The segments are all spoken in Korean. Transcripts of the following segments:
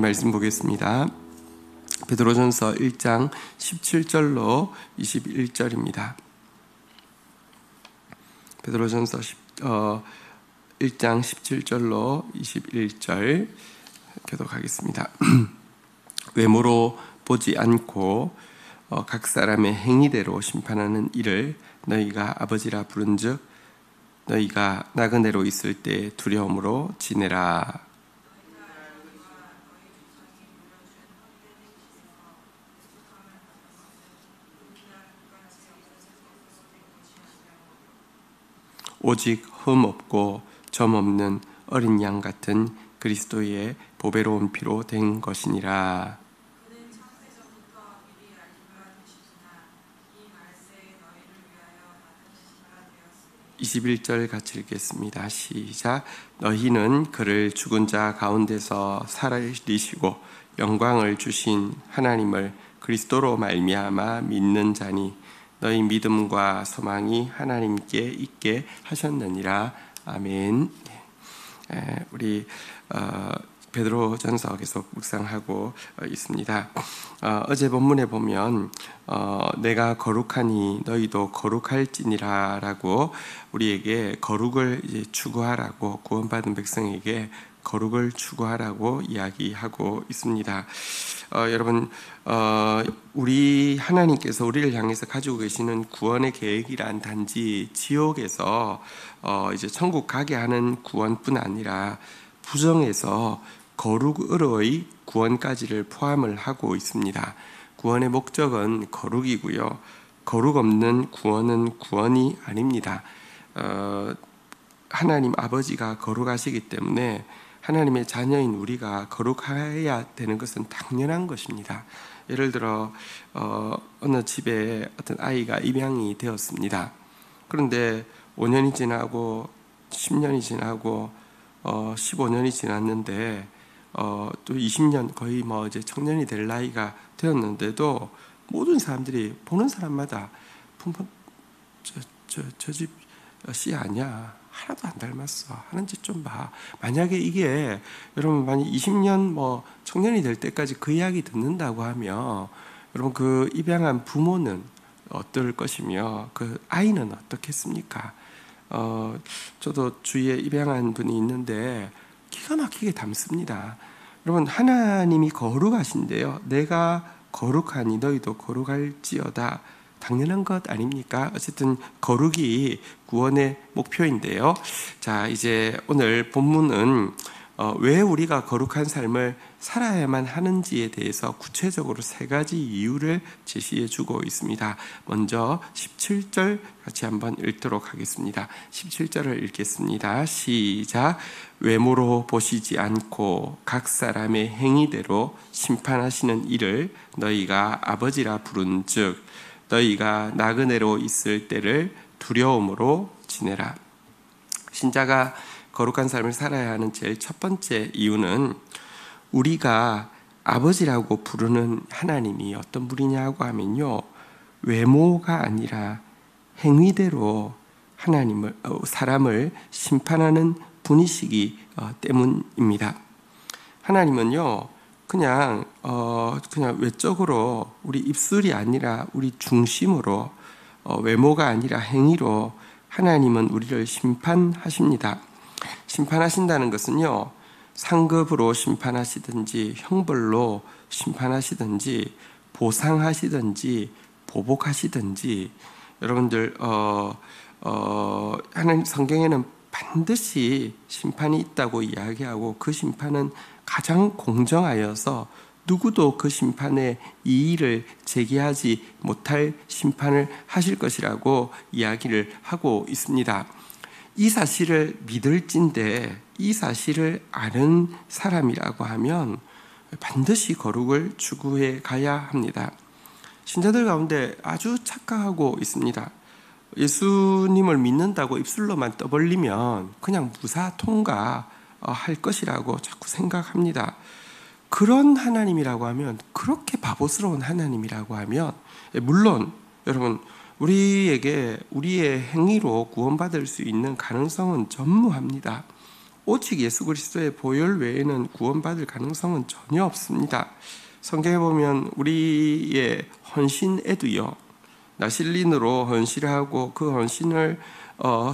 말씀 보겠습니다. 베드로전서 1장 17절로 21절입니다. 베드로전서 1장 17절로 21절 교독하겠습니다. 외모로 보지 않고 각 사람의 행위대로 심판하는 이를 너희가 아버지라 부른즉 너희가 나그네로 있을 때 두려움으로 지내라. 오직 흠 없고 점 없는 어린 양 같은 그리스도의 보배로운 피로 된 것이니라. 21절 같이 읽겠습니다. 시작. 너희는 그를 죽은 자 가운데서 살리시고 영광을 주신 하나님을 그리스도로 말미암아 믿는 자니 너희 믿음과 소망이 하나님께 있게 하셨느니라. 아멘. 우리 베드로전서 계속 묵상하고 있습니다. 어제 본문에 보면 내가 거룩하니 너희도 거룩할지니라 라고 우리에게 거룩을 이제 추구하라고, 구원받은 백성에게 거룩을 추구하라고 이야기하고 있습니다. 여러분, 우리 하나님께서 우리를 향해서 가지고 계시는 구원의 계획이란 단지 지옥에서 이제 천국 가게 하는 구원뿐 아니라 부정에서 거룩으로의 구원까지를 포함을 하고 있습니다. 구원의 목적은 거룩이고요. 거룩 없는 구원은 구원이 아닙니다. 하나님 아버지가 거룩하시기 때문에 하나님의 자녀인 우리가 거룩해야 되는 것은 당연한 것입니다. 예를 들어 어느 집에 어떤 아이가 입양이 되었습니다. 그런데 5년이 지나고 10년이 지나고 15년이 지났는데 또 20년 거의 이제 청년이 될 나이가 되었는데도 모든 사람들이 보는 사람마다 저 집 씨 아니야, 하나도 안 닮았어, 하는지 좀 봐. 만약에 이게 여러분 만약 20년 청년이 될 때까지 그 이야기 듣는다고 하면 여러분 그 입양한 부모는 어떨 것이며 그 아이는 어떻겠습니까? 저도 주위에 입양한 분이 있는데 기가 막히게 닮습니다. 여러분, 하나님이 거룩하신데요, 내가 거룩하니 너희도 거룩할지어다, 당연한 것 아닙니까? 어쨌든 거룩이 구원의 목표인데요. 자, 이제 오늘 본문은 왜 우리가 거룩한 삶을 살아야만 하는지에 대해서 구체적으로 3가지 이유를 제시해 주고 있습니다. 먼저 17절 같이 한번 읽도록 하겠습니다. 17절을 읽겠습니다. 시작. 외모로 보시지 않고 각 사람의 행위대로 심판하시는 이를 너희가 아버지라 부른즉 너희가 나그네로 있을 때를 두려움으로 지내라. 신자가 거룩한 삶을 살아야 하는 제일 첫 번째 이유는 우리가 아버지라고 부르는 하나님이 어떤 분이냐고 하면요, 외모가 아니라 행위대로 사람을 심판하는 분이시기 때문입니다. 하나님은요 그냥 외적으로 우리 입술이 아니라 우리 중심으로, 외모가 아니라 행위로 하나님은 우리를 심판하십니다. 심판하신다는 것은요, 상급으로 심판하시든지 형벌로 심판하시든지 보상하시든지 보복하시든지, 여러분들 하나님 성경에는 반드시 심판이 있다고 이야기하고 그 심판은 가장 공정하여서 누구도 그 심판에 이의를 제기하지 못할 심판을 하실 것이라고 이야기를 하고 있습니다. 이 사실을 믿을진데 이 사실을 아는 사람이라고 하면 반드시 거룩을 추구해 가야 합니다. 신자들 가운데 아주 착각하고 있습니다. 예수님을 믿는다고 입술로만 떠벌리면 그냥 무사 통과할 것이라고 자꾸 생각합니다. 그런 하나님이라고 하면, 그렇게 바보스러운 하나님이라고 하면, 물론 여러분 우리에게 우리의 행위로 구원받을 수 있는 가능성은 전무합니다. 오직 예수 그리스도의 보혈 외에는 구원받을 가능성은 전혀 없습니다. 성경에 보면 우리의 헌신에도요, 나실린으로 헌신하고 그 헌신을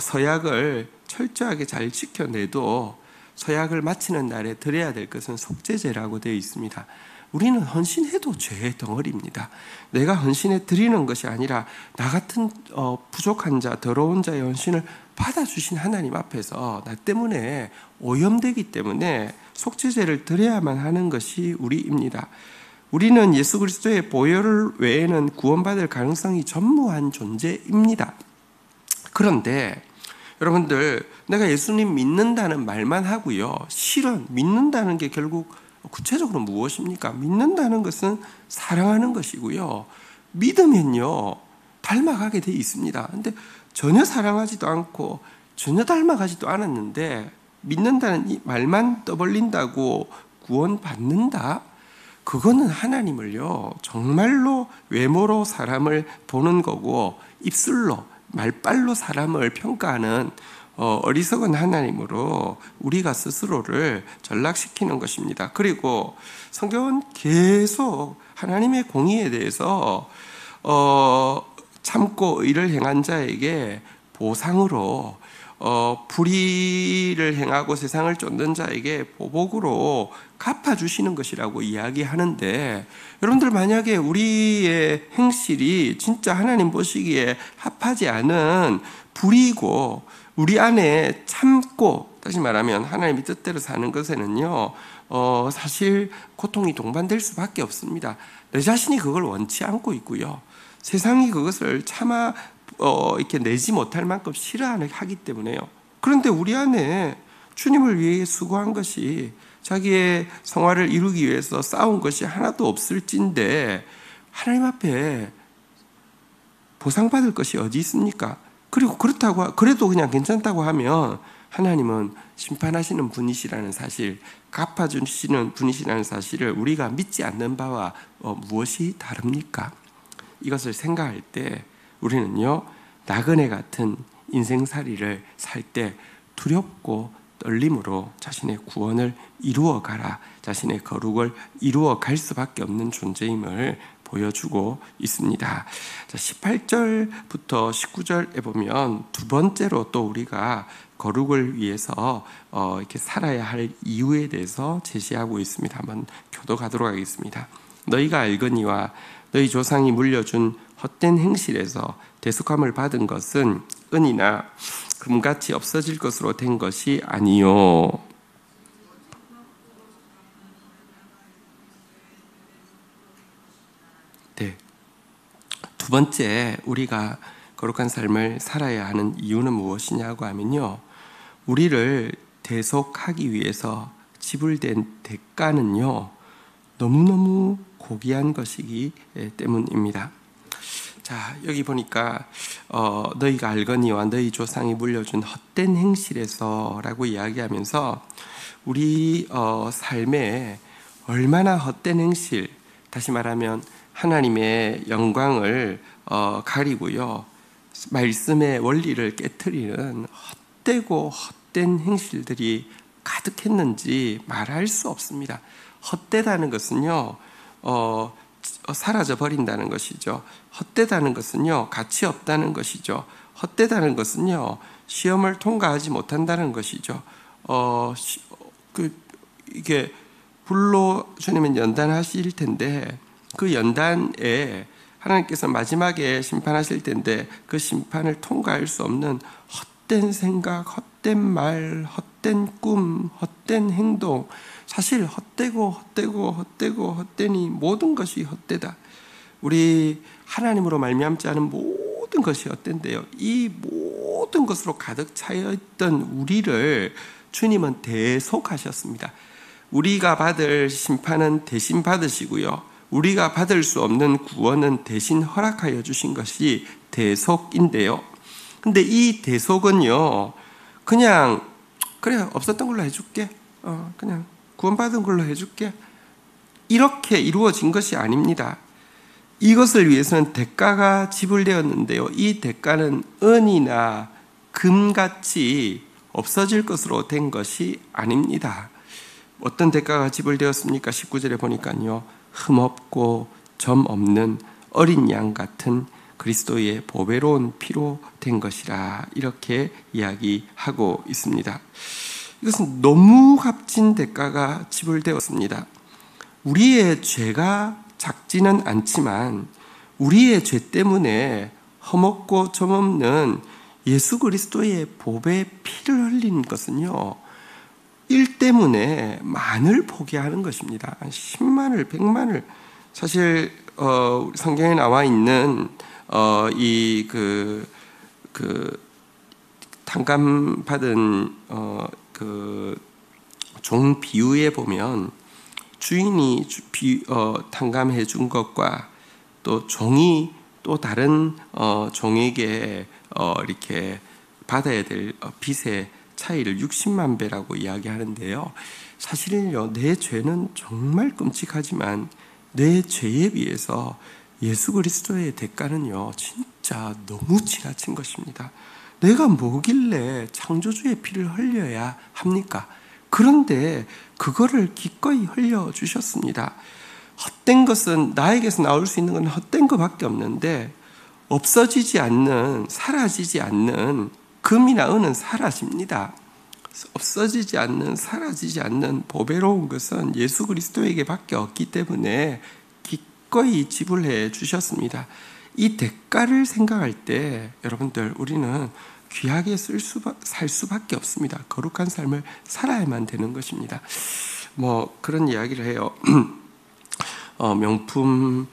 서약을 철저하게 잘 지켜내도 서약을 마치는 날에 드려야 될 것은 속죄제라고 되어 있습니다. 우리는 헌신해도 죄의 덩어리입니다. 내가 헌신해 드리는 것이 아니라 나 같은 부족한 자, 더러운 자의 헌신을 받아주신 하나님 앞에서 나 때문에 오염되기 때문에 속죄제를 드려야만 하는 것이 우리입니다. 우리는 예수 그리스도의 보혈 외에는 구원받을 가능성이 전무한 존재입니다. 그런데 여러분들, 내가 예수님 믿는다는 말만 하고요, 실은 믿는다는 게 결국 구체적으로 무엇입니까? 믿는다는 것은 사랑하는 것이고요, 믿으면요 닮아가게 돼 있습니다. 근데 전혀 사랑하지도 않고 전혀 닮아가지도 않았는데 믿는다는 이 말만 떠벌린다고 구원받는다? 그거는 하나님을요 정말로 외모로 사람을 보는 거고 입술로, 말빨로 사람을 평가하는 어리석은 하나님으로 우리가 스스로를 전락시키는 것입니다. 그리고 성경은 계속 하나님의 공의에 대해서 참고 의를 행한 자에게 보상으로, 불의를 행하고 세상을 쫓는 자에게 보복으로 갚아주시는 것이라고 이야기하는데, 여러분들 만약에 우리의 행실이 진짜 하나님 보시기에 합하지 않은 불의고 우리 안에 참고, 다시 말하면 하나님의 뜻대로 사는 것에는요 사실 고통이 동반될 수밖에 없습니다. 내 자신이 그걸 원치 않고 있고요, 세상이 그것을 차마 이렇게 내지 못할 만큼 싫어하기 때문에요. 그런데 우리 안에 주님을 위해 수고한 것이, 자기의 성화를 이루기 위해서 싸운 것이 하나도 없을진데 하나님 앞에 보상받을 것이 어디 있습니까? 그리고 그래도 그냥 괜찮다고 하면 하나님은 심판하시는 분이시라는 사실, 갚아주시는 분이시라는 사실을 우리가 믿지 않는 바와 무엇이 다릅니까? 이것을 생각할 때 우리는요 나그네 같은 인생살이를 살 때 두렵고 떨림으로 자신의 구원을 이루어가라, 자신의 거룩을 이루어갈 수밖에 없는 존재임을 보여주고 있습니다. 18절부터 19절에 보면 두 번째로 또 우리가 거룩을 위해서 이렇게 살아야 할 이유에 대해서 제시하고 있습니다. 한번 교도가도록 하겠습니다. 너희가 알거니와 너희 조상이 물려준 헛된 행실에서 대속함을 받은 것은 은이나 금같이 없어질 것으로 된 것이 아니요. 네. 두 번째, 우리가 거룩한 삶을 살아야 하는 이유는 무엇이냐고 하면요, 우리를 대속하기 위해서 지불된 대가는요 너무너무 고귀한 것이기 때문입니다. 자, 여기 보니까 너희가 알거니와 너희 조상이 물려준 헛된 행실에서 라고 이야기하면서 우리 삶에 얼마나 헛된 행실, 다시 말하면 하나님의 영광을 가리고요, 말씀의 원리를 깨트리는 헛되고 헛된 행실들이 가득했는지 말할 수 없습니다. 헛되다는 것은요 사라져 버린다는 것이죠. 헛되다는 것은요 가치 없다는 것이죠. 헛되다는 것은요 시험을 통과하지 못한다는 것이죠. 이게 불로 주님은 연단하실 텐데 그 연단에 하나님께서 마지막에 심판하실 텐데 그 심판을 통과할 수 없는 헛된 생각, 헛된 말, 헛된 꿈, 헛된 행동, 사실 헛되니 모든 것이 헛되다. 우리 하나님으로 말미암지 않은 모든 것이 헛된데요, 이 모든 것으로 가득 차여있던 우리를 주님은 대속하셨습니다. 우리가 받을 심판은 대신 받으시고요, 우리가 받을 수 없는 구원은 대신 허락하여 주신 것이 대속인데요, 근데 이 대속은요 그냥 그래 없었던 걸로 해줄게, 그냥 구원받은 걸로 해줄게, 이렇게 이루어진 것이 아닙니다. 이것을 위해서는 대가가 지불되었는데요, 이 대가는 은이나 금같이 없어질 것으로 된 것이 아닙니다. 어떤 대가가 지불되었습니까? 19절에 보니까요, 흠없고 점 없는 어린 양 같은 그리스도의 보배로운 피로 된 것이라, 이렇게 이야기하고 있습니다. 이것은 너무 값진 대가가 지불되었습니다. 우리의 죄가 작지는 않지만 우리의 죄 때문에 흠없고 점없는 예수 그리스도의 보배 피를 흘린 것은요, 일 때문에 만을 포기하는 것입니다. 10만을, 100만을. 사실 성경에 나와 있는 탕감받은 종 비유에 보면 주인이 탕감해 준 것과 또 종이 또 다른 종에게 이렇게 받아야 될 빚의 차이를 60만 배라고 이야기하는데요. 사실은요, 내 죄는 정말 끔찍하지만 내 죄에 비해서 예수 그리스도의 대가는요, 진짜 너무 지나친 것입니다. 내가 뭐길래 창조주의 피를 흘려야 합니까? 그런데 그거를 기꺼이 흘려주셨습니다. 헛된 것은, 나에게서 나올 수 있는 건 헛된 것밖에 없는데, 없어지지 않는, 사라지지 않는 금이나 은은 사라집니다. 없어지지 않는, 사라지지 않는 보배로운 것은 예수 그리스도에게 밖에 없기 때문에 기꺼이 지불해 주셨습니다. 이 대가를 생각할 때 여러분들, 우리는 귀하게 살 수밖에 없습니다. 거룩한 삶을 살아야만 되는 것입니다. 그런 이야기를 해요. 명품을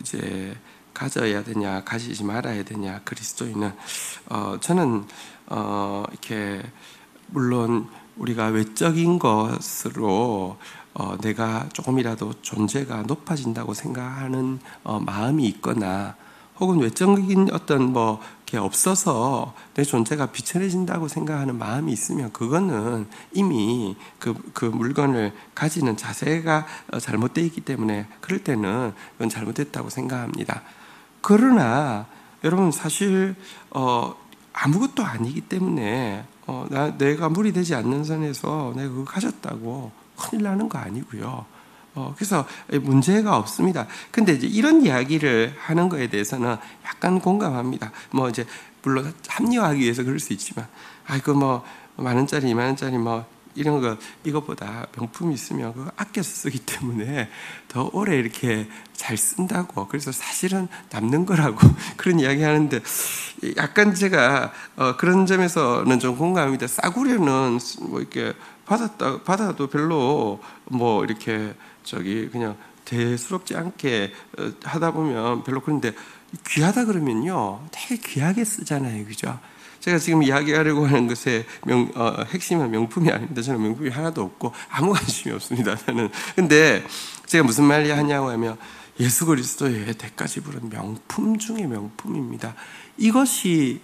이제 가져야 되냐, 가지지 말아야 되냐, 그리스도인은. 저는 이렇게 물론 우리가 외적인 것으로 내가 조금이라도 존재가 높아진다고 생각하는 마음이 있거나, 혹은 외적인 어떤 게 없어서 내 존재가 비천해진다고 생각하는 마음이 있으면, 그거는 이미 그 물건을 가지는 자세가 잘못되어 있기 때문에, 그럴 때는 그건 잘못됐다고 생각합니다. 그러나 여러분, 사실 아무것도 아니기 때문에 내가 무리되지 않는 선에서 내가 그거 가졌다고 큰일 나는 거 아니고요. 그래서 문제가 없습니다. 근데 이제 이런 이야기를 하는 거에 대해서는 약간 공감합니다. 이제 물론 합리화하기 위해서 그럴 수 있지만, 만 원짜리, 2만 원짜리 이런 거, 이것보다 명품이 있으면 그거 아껴서 쓰기 때문에 더 오래 이렇게 잘 쓴다고, 그래서 사실은 남는 거라고 그런 이야기 하는데, 약간 제가 그런 점에서는 좀 공감합니다. 싸구려는 이렇게 받아도 별로 이렇게 그냥 대수롭지 않게 하다 보면 별로, 그런데 귀하다 그러면요, 되게 귀하게 쓰잖아요, 그죠? 제가 지금 이야기하려고 하는 것의 핵심은 명품이 아닙니다. 저는 명품이 하나도 없고 아무 관심이 없습니다, 저는. 근데 제가 무슨 말을 하냐고 하면, 예수 그리스도의 대가 지불은 명품 중에 명품입니다. 이것을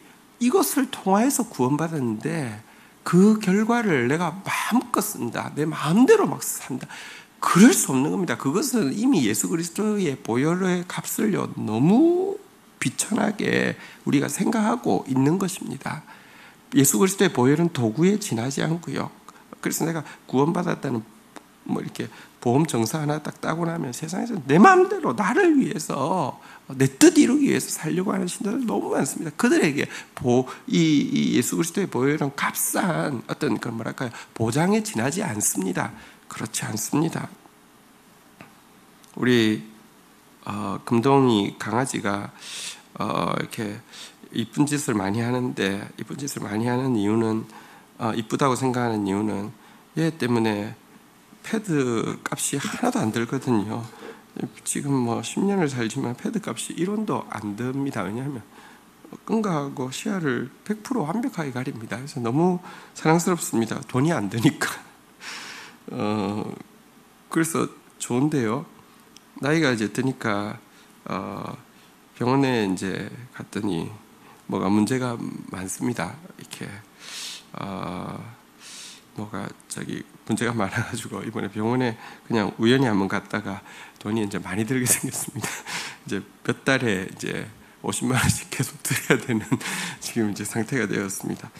통하여서 구원받았는데, 그 결과를 내가 마음껏 쓴다, 내 마음대로 막 산다, 그럴 수 없는 겁니다. 그것은 이미 예수 그리스도의 보혈의 값을 너무 비천하게 우리가 생각하고 있는 것입니다. 예수 그리스도의 보혈은 도구에 지나지 않고요. 그래서 내가 구원받았다는 이렇게 보험 정사 하나 딱 따고 나면 세상에서 내 마음대로 나를 위해서, 내 뜻 이루기 위해서 살려고 하는 신자들 너무 많습니다. 그들에게 이 예수 그리스도의 보혈은 값싼 어떤 보장에 지나지 않습니다. 그렇지 않습니다. 우리 금동이 강아지가 이렇게 이쁜 짓을 많이 하는데, 이쁜 짓을 많이 하는 이유는, 이쁘다고 생각하는 이유는, 얘 때문에 패드 값이 하나도 안 들거든요. 지금 10년을 살지만 패드 값이 1원도 안 듭니다. 왜냐하면 끈가하고 시야를 100% 완벽하게 가립니다. 그래서 너무 사랑스럽습니다. 돈이 안 드니까. 그래서 좋은데요. 나이가 이제 드니까 병원에 이제 갔더니 뭐가 문제가 많습니다. 이렇게 문제가 많아가지고 이번에 병원에 그냥 우연히 한번 갔다가 돈이 이제 많이 들게 생겼습니다. 이제 몇 달에 이제 50만 원씩 계속 드려야 되는 지금 이제 상태가 되었습니다.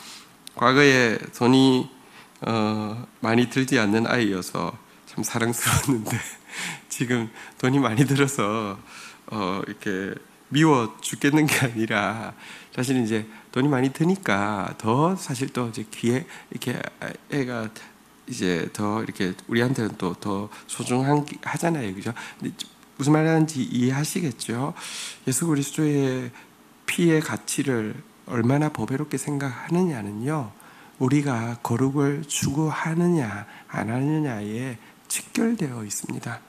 과거에 돈이 많이 들지 않는 아이여서 참 사랑스러웠는데 지금 돈이 많이 들어서 이렇게 미워 죽겠는 게 아니라 사실 이제 돈이 많이 드니까 더 사실 또 이제 귀에 이렇게 애가 이제 더 이렇게 우리한테는 또 더 소중한 하잖아요, 그죠? 근데 무슨 말하는지 이해하시겠죠? 예수 그리스도의 피의 가치를 얼마나 보배롭게 생각하느냐는요, 우리가 거룩을 추구하느냐 안 하느냐에 직결되어 있습니다.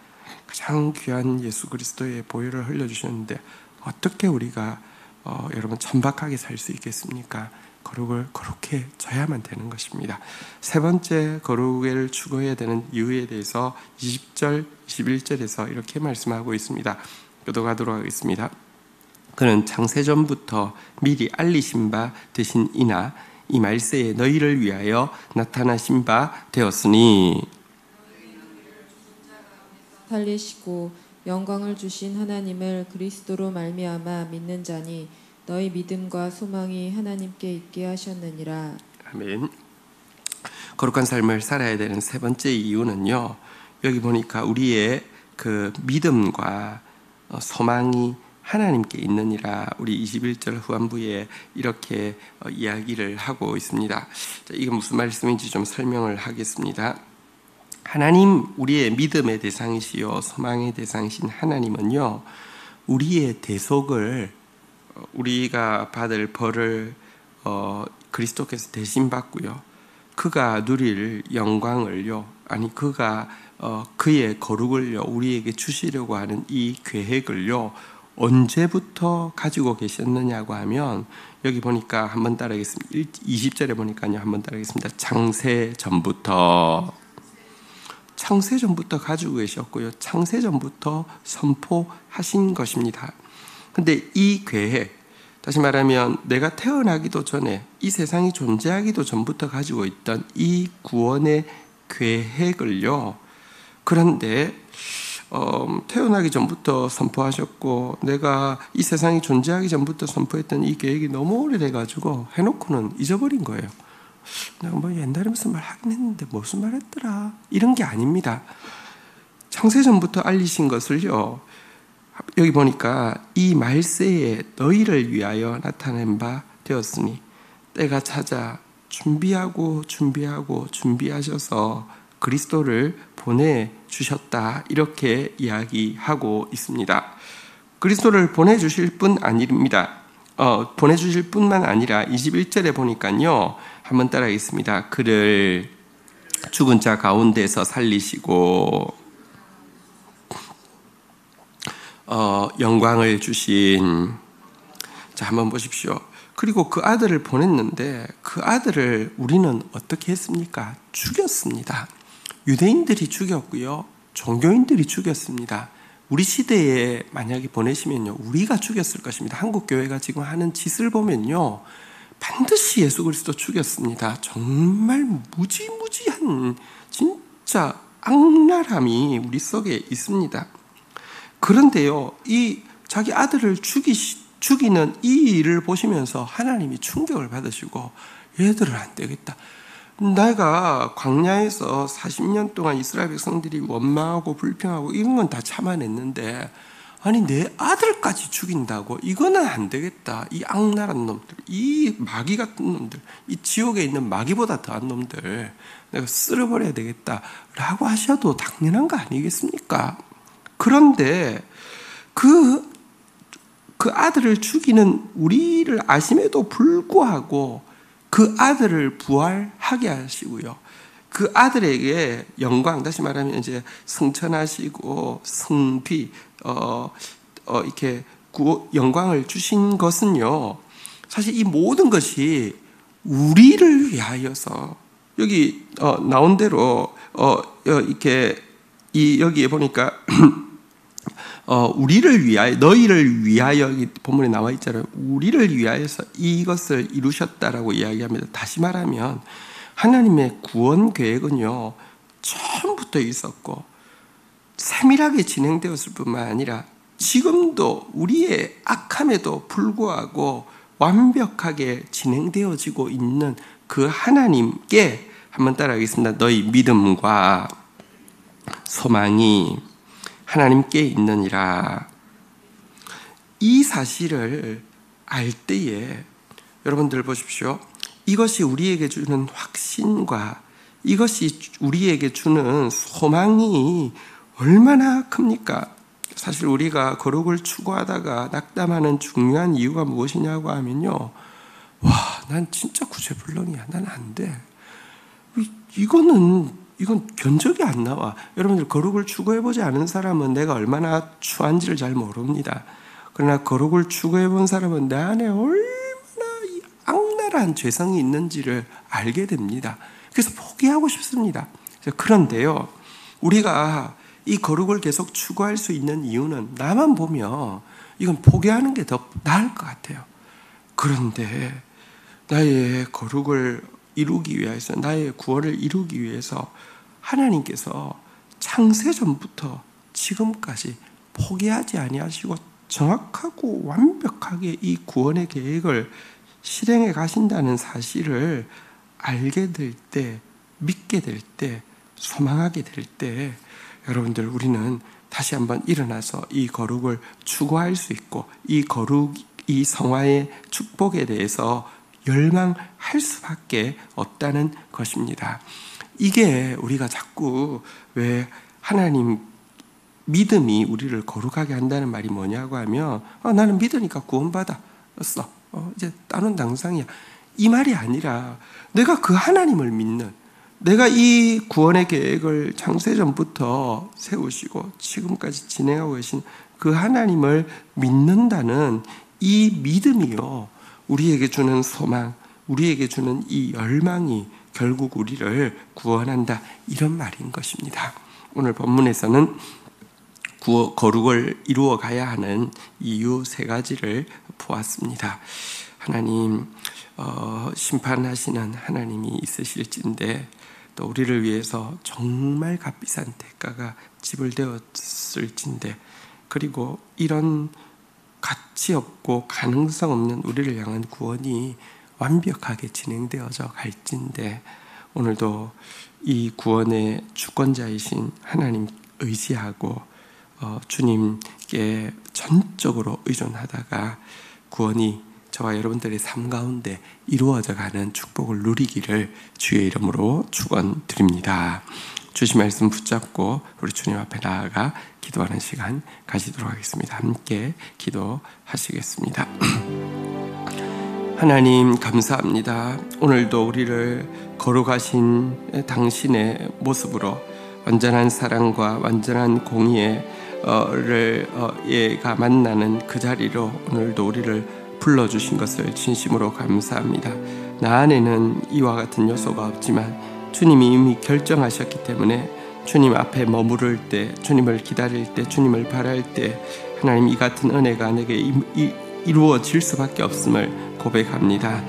가장 귀한 예수 그리스도의 보혈을 흘려주셨는데 어떻게 우리가 여러분 천박하게 살 수 있겠습니까? 거룩을 거룩해 져야만 되는 것입니다. 세 번째 거룩을 추구해야 되는 이유에 대해서 20절, 21절에서 이렇게 말씀하고 있습니다. 교독하도록 하겠습니다. 그는 창세전부터 미리 알리신 바 되신 이나 이 말세에 너희를 위하여 나타나신 바 되었으니 살리시고 영광을 주신 하나님을 그리스도로 말미암아 믿는 자니 너희 믿음과 소망이 하나님께 있게 하셨느니라. 아멘. 거룩한 삶을 살아야 되는 세 번째 이유는요, 여기 보니까 우리의 그 믿음과 소망이 하나님께 있느니라. 우리 21절 후반부에 이렇게 이야기를 하고 있습니다. 이건 무슨 말씀인지 좀 설명을 하겠습니다. 하나님, 우리의 믿음의 대상이시요 소망의 대상이신 하나님은요, 우리의 대속을, 우리가 받을 벌을 그리스도께서 대신 받고요, 그가 누릴 영광을요, 아니 그가 그의 거룩을요 우리에게 주시려고 하는 이 계획을요 언제부터 가지고 계셨느냐고 하면, 여기 보니까 한번 따라하겠습니다. 20절에 보니까요, 한번 따라하겠습니다. 창세전부터 가지고 계셨고요, 창세전부터 선포하신 것입니다. 근데 이 계획, 다시 말하면 내가 태어나기도 전에, 이 세상이 존재하기도 전부터 가지고 있던 이 구원의 계획을요, 그런데 태어나기 전부터 선포하셨고 내가 이 세상이 존재하기 전부터 선포했던 이 계획이 너무 오래돼가지고 해놓고는 잊어버린 거예요. 내가 뭐 옛날에 무슨 말 하긴 했는데 무슨 말 했더라, 이런 게 아닙니다. 창세전부터 알리신 것을요, 여기 보니까 이 말세에 너희를 위하여 나타낸 바 되었으니, 때가 찾아 준비하셔서 그리스도를 보내주셨다, 이렇게 이야기하고 있습니다. 그리스도를 보내주실 뿐 아닙니다. 보내주실 뿐만 아니라 21절에 보니까요, 한번 따라하겠습니다. 그를 죽은 자 가운데서 살리시고 영광을 주신, 자 한번 보십시오. 그리고 그 아들을 보냈는데 그 아들을 우리는 어떻게 했습니까? 죽였습니다. 유대인들이 죽였고요, 종교인들이 죽였습니다. 우리 시대에 만약에 보내시면요, 우리가 죽였을 것입니다. 한국 교회가 지금 하는 짓을 보면요, 반드시 예수 그리스도 죽였습니다. 정말 무지무지한 진짜 악랄함이 우리 속에 있습니다. 그런데요, 이 자기 아들을 죽이는 이 일을 보시면서 하나님이 충격을 받으시고, 얘들은 안 되겠다. 내가 광야에서 40년 동안 이스라엘 백성들이 원망하고 불평하고 이런 건 다 참아냈는데, 아니 내 아들까지 죽인다고? 이거는 안 되겠다. 이 악랄한 놈들, 이 마귀 같은 놈들, 이 지옥에 있는 마귀보다 더한 놈들 내가 쓸어버려야 되겠다 라고 하셔도 당연한 거 아니겠습니까? 그런데 그 아들을 죽이는 우리를 아심에도 불구하고 그 아들을 부활하게 하시고요, 그 아들에게 영광, 다시 말하면 이제 승천하시고 승비, 이렇게 영광을 주신 것은요, 사실 이 모든 것이 우리를 위하여서, 여기 나온 대로 이렇게 여기에 보니까 우리를 위하여, 너희를 위하여, 본문에 나와 있잖아요. 우리를 위하여서 이것을 이루셨다라고 이야기합니다. 다시 말하면 하나님의 구원 계획은요, 처음부터 있었고 세밀하게 진행되었을 뿐만 아니라 지금도 우리의 악함에도 불구하고 완벽하게 진행되어지고 있는 그 하나님께 한번 따라하겠습니다. 너희 믿음과 소망이 하나님께 있느니라. 이 사실을 알 때에 여러분들 보십시오. 이것이 우리에게 주는 확신과 이것이 우리에게 주는 소망이 얼마나 큽니까? 사실 우리가 거룩을 추구하다가 낙담하는 중요한 이유가 무엇이냐고 하면요, 난 진짜 구제불능이야. 난 안 돼. 이건 견적이 안 나와. 여러분들 거룩을 추구해보지 않은 사람은 내가 얼마나 추한지를 잘 모릅니다. 그러나 거룩을 추구해본 사람은 내 안에 얼마나 이 악랄한 죄성이 있는지를 알게 됩니다. 그래서 포기하고 싶습니다. 그런데요, 우리가 이 거룩을 계속 추구할 수 있는 이유는 나만 보면 이건 포기하는 게 더 나을 것 같아요. 그런데 나의 거룩을 이루기 위해서, 나의 구원을 이루기 위해서 하나님께서 창세전부터 지금까지 포기하지 아니하시고 정확하고 완벽하게 이 구원의 계획을 실행해 가신다는 사실을 알게 될 때, 믿게 될 때, 소망하게 될 때, 여러분들 우리는 다시 한번 일어나서 이 거룩을 추구할 수 있고 이 거룩, 이 성화의 축복에 대해서 열망할 수밖에 없다는 것입니다. 이게 우리가 자꾸 왜 하나님 믿음이 우리를 거룩하게 한다는 말이 뭐냐고 하면 나는 믿으니까 구원받았어. 이제 따놓은 당상이야. 이 말이 아니라 내가 그 하나님을 믿는, 내가 이 구원의 계획을 창세전부터 세우시고 지금까지 진행하고 계신 그 하나님을 믿는다는 이 믿음이요, 우리에게 주는 소망, 우리에게 주는 이 열망이 결국 우리를 구원한다, 이런 말인 것입니다. 오늘 본문에서는 거룩을 이루어 가야 하는 이유 3가지를 보았습니다. 하나님, 심판하시는 하나님이 있으실진데 또 우리를 위해서 정말 값비싼 대가가 지불되었을진데, 그리고 이런 가치 없고 가능성 없는 우리를 향한 구원이 완벽하게 진행되어져 갈진데, 오늘도 이 구원의 주권자이신 하나님 의지하고 주님께 전적으로 의존하다가 구원이 저와 여러분들의 삶 가운데 이루어져 가는 축복을 누리기를 주의 이름으로 축원드립니다. 주신 말씀 붙잡고 우리 주님 앞에 나아가 기도하는 시간 가지도록 하겠습니다. 함께 기도하시겠습니다. 하나님 감사합니다. 오늘도 우리를 거룩하신 당신의 모습으로 완전한 사랑과 완전한 공의가 만나는 그 자리로 오늘도 우리를 불러주신 것을 진심으로 감사합니다. 나 안에는 이와 같은 요소가 없지만 주님이 이미 결정하셨기 때문에 주님 앞에 머무를 때, 주님을 기다릴 때, 주님을 바랄 때 하나님 이 같은 은혜가 내게 이루어질 수밖에 없음을 고백합니다.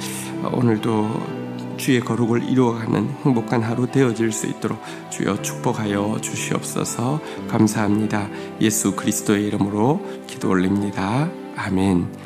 오늘도 주의 거룩을 이루어가는 행복한 하루 되어질 수 있도록 주여 축복하여 주시옵소서. 감사합니다. 예수 그리스도의 이름으로 기도 올립니다. 아멘.